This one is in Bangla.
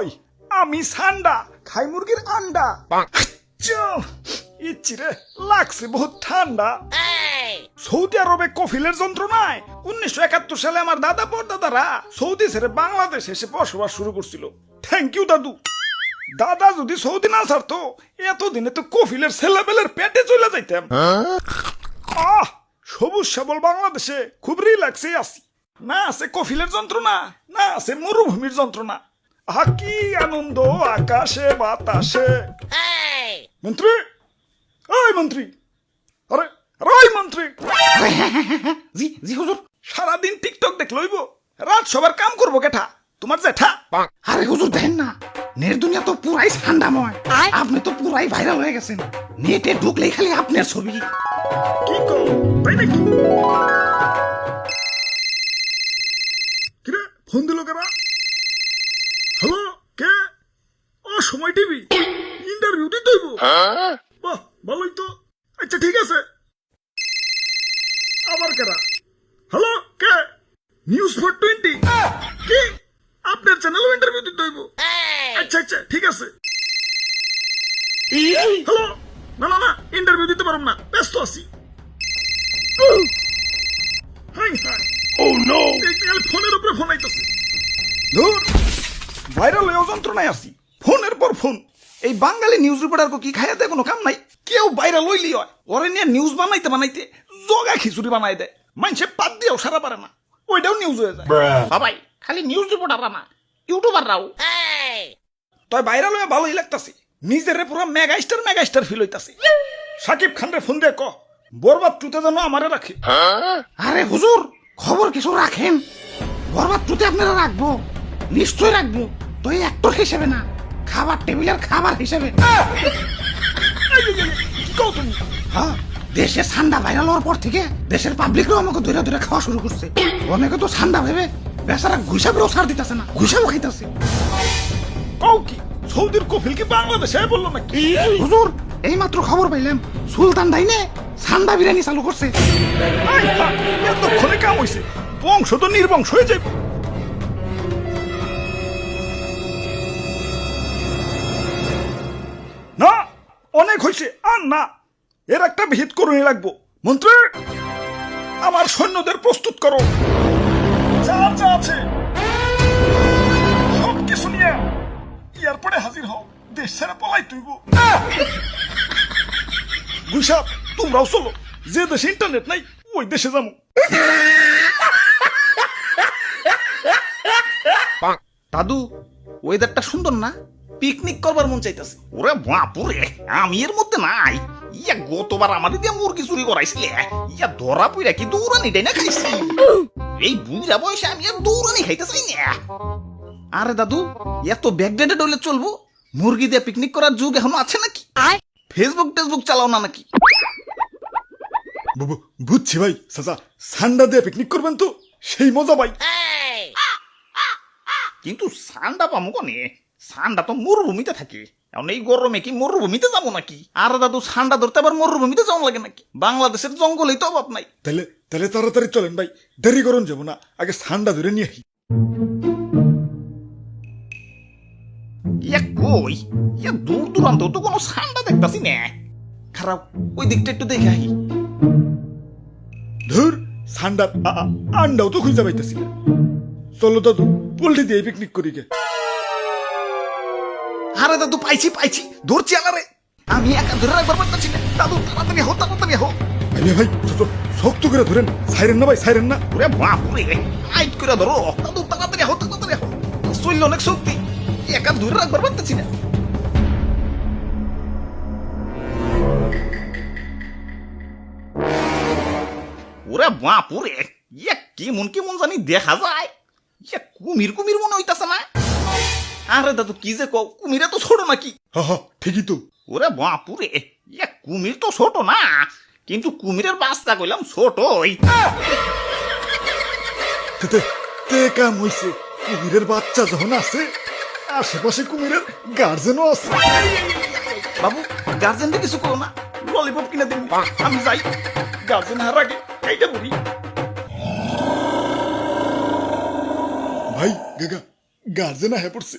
কই আমি সান্ডা খাই মুরগির আন্ডা ইচ্ছিরে লাগছে বহুত ঠান্ডা। সৌদি আরবে কফিলের যন্ত্রণায় 1971 সালে আমার দাদা পরদাদারা সৌদি ছেড়ে বাংলাদেশ এসে বসবাস শুরু করছিল। থ্যাংক ইউ দাদু। দাদা যদি সৌদি না ছাড়তো এতদিনে তো কফিলের ছেলেবেলের পেটে চলে যাইতাম। সবুজ শ্যাবল বাংলাদেশে খুব রিল্যাক্সে আছি। না আছে কফিলের যন্ত্রণা, না আছে মরুভূমির যন্ত্রণা। কি আনন্দ আকাশে বাতাসে। মন্ত্রী, ওই মন্ত্রী, আরে ওই মন্ত্রী। জি জি হুজুর। সারাদিন টিকটক দেখ লইব, রাত সবার কাম করবো কেঠা? তোমার জেঠা। আরে হুজুর দেখেন না, নেট দুনিয়া তো পুরাই ঠান্ডাময়। আপনি তো পুরাই ভাইরাল হয়ে গেছেন। নেটে ঢুকলেই খালি আপনার ছবি। কি কো তাই নাকি? কিরে ফোন দিল কারা? হ্যালো, কে? ও সময় টিভি ইন্টারভিউ দিতে হইব। বাহ ভালোই তো। আচ্ছা ঠিক আছে। আবার কারা? হ্যালো, কে? নিউজ 420 কি? আপনার চ্যানেলও ইন্টারভিউ দিতে হইব? আচ্ছা আচ্ছা ঠিক আছে। হ্যালো, না না না ইন্টারভিউ দিতে পারব না, ব্যস্ত আছি। ফোনের উপরে ফোন আইতেছে। ধুর, ভাইরাল হয়ে যন্ত্রণায় আছি, ফোনের পর ফোন। এই বাঙালি নিউজ রিপোর্টার কি খাইয়া দেয় কোনো কাম নাই। কেউ ভাইরাল হইলি হয়, ওরে নিয়ে নিউজ বানাইতে বানাইতে জগা খিচুড়ি বানাই দেয়। মানুষে পাত দিয়েও সারা পারে না, ওইটাও নিউজ হয়ে যায়। সবাই খালি নিউজ রিপোর্টাররা না, ইউটিউবাররাও। তাই ভাইরাল হয়ে ভালোই লাগতাছে। নিজেরে পুরো মেগাস্টার ফিল হইতাছে। সাকিব খানরে ফোন দিয়ে ক বরবাদ টুতে যেন আমারে রাখে। আরে হুজুর, খবর কিছু রাখেন। বরবাদ টুতে আপনারা রাখবো, নিশ্চয় রাখবো। তো এই অ্যাক্টর হিসেবে না, খাবার টেবিলের খাবার হিসেবে। কি কও তুমি? হ্যাঁ, দেশে ঠান্ডা ভাইরাল হওয়ার পর থেকে দেশের পাবলিকরাও আমাকে ধরে ধরে খাওয়া শুরু করছে। অনেকে তো ঠান্ডা ভেবে বেচারা ঘুষাবেও ছাড় দিতেছে না, ঘুষাবো খাইতেছে। কও কি সৌদির কফিল কি বাংলাদেশে বললো নাকি? হুজুর, এই মাত্র খবর পাইলাম সুলতান ডাইনে ঠান্ডা বিরিয়ানি চালু করছে। এতক্ষণে কাম হইছে, বংশ তো নির্বংশ হয়ে যাবে। না অনেক হয়েছে, আর না, এর একটা ভিত করুনি লাগবো। মন্ত্রী, আমার সৈন্যদের প্রস্তুত করো, যা যা আছে সব কিছু নিয়ে এয়ারপোর্টে হাজির হও। দেশ ছেড়ে পলাই তুইব। গুইসাপ, তোমরাও চলো, যে দেশে ইন্টারনেট নাই ওই দেশে যাবো। দাদু, ওয়েদারটা সুন্দর না? পিকনিক করবার মন চাইতেছে। ওরে বাপুরে, আমি এর মধ্যে নাই। ইয়া গতবার আমাদের দিয়ে মুরগি চুরি করাইছিলে, ইয়া ধরা পইরা কি দৌড়ানিটাই না খাইছি। এই বুঝা বয়সে আমি আর দৌড়ানি খাইতে চাই না। আরে দাদু, এত ব্যাকডেটেড হলে চলবো? মুরগি দিয়ে পিকনিক করার যুগ এখনো আছে নাকি? ফেসবুক চালাও না নাকি? বুঝছি ভাই, চাচা সান্ডা দিয়ে পিকনিক করবেন তো সেই মজা ভাই। কিন্তু সান্ডা পামু কোনে? সান্ডা তো মরুভূমিতে থাকে। এখন এই গরমে কি মরুভূমিতে যাবো নাকি? আর দাদু, সান্ডা ধরতে আবার মরুভূমিতে যাওয়া লাগে নাকি? বাংলাদেশের জঙ্গলেই তো অভাব নাই। তাহলে তাহলে তাড়াতাড়ি চলেন ভাই, দেরি করুন যাবো না, আগে সান্ডা ধরে নিয়ে আসি। ইয়া কই, ইয়া দূর দূরান্ত তো কোনো সান্ডা দেখতাছি না। খারাপ, ওই দিকটা একটু দেখে আহি। ধুর, সান্ডার আন্ডাও তো খুঁজে পাইতেছি না। চলো দাদু, পোল্ট্রি দিয়ে পিকনিক করি গে। আরে দাদু, পাইছি ধরছি আলারে। আমি একা ধরে রাখবার পারতাছি না। দাদু তাড়াতাড়ি হো। ভাই শক্ত করে ধরেন, সাইরেন না ভাই, সাইরেন না। ওরে বাপুরে, লাইট করে ধরো। দাদু তাড়াতাড়ি হো। শরীর অনেক শক্তি, একা ধরে রাখবার পারতাছি না। ওরে বাপুরে, ইয়া কেমন জানি দেখা যায়। ইয়া কুমির মনে হইতাছে না? আরে দাদু, কি যে কও, কুমিরে তো ছোট নাকি? হ্যাঁ ঠিকই তো। ওরে বাপুরে, ইয়া কুমির তো ছোট না, কিন্তু কুমিরের বাচ্চা কইলাম ছোটই। কাম হইছে, কুমিরের বাচ্চা যখন আছে, আশেপাশে কুমিরের গার্জেনও আছে। বাবু, গার্জেনটা কিছু করো না, ললিপপ কিনে দিন, আমি যাই। গার্জেন হার আগে এইটা বলি। ভাই গার্জেন আহে পড়ছে।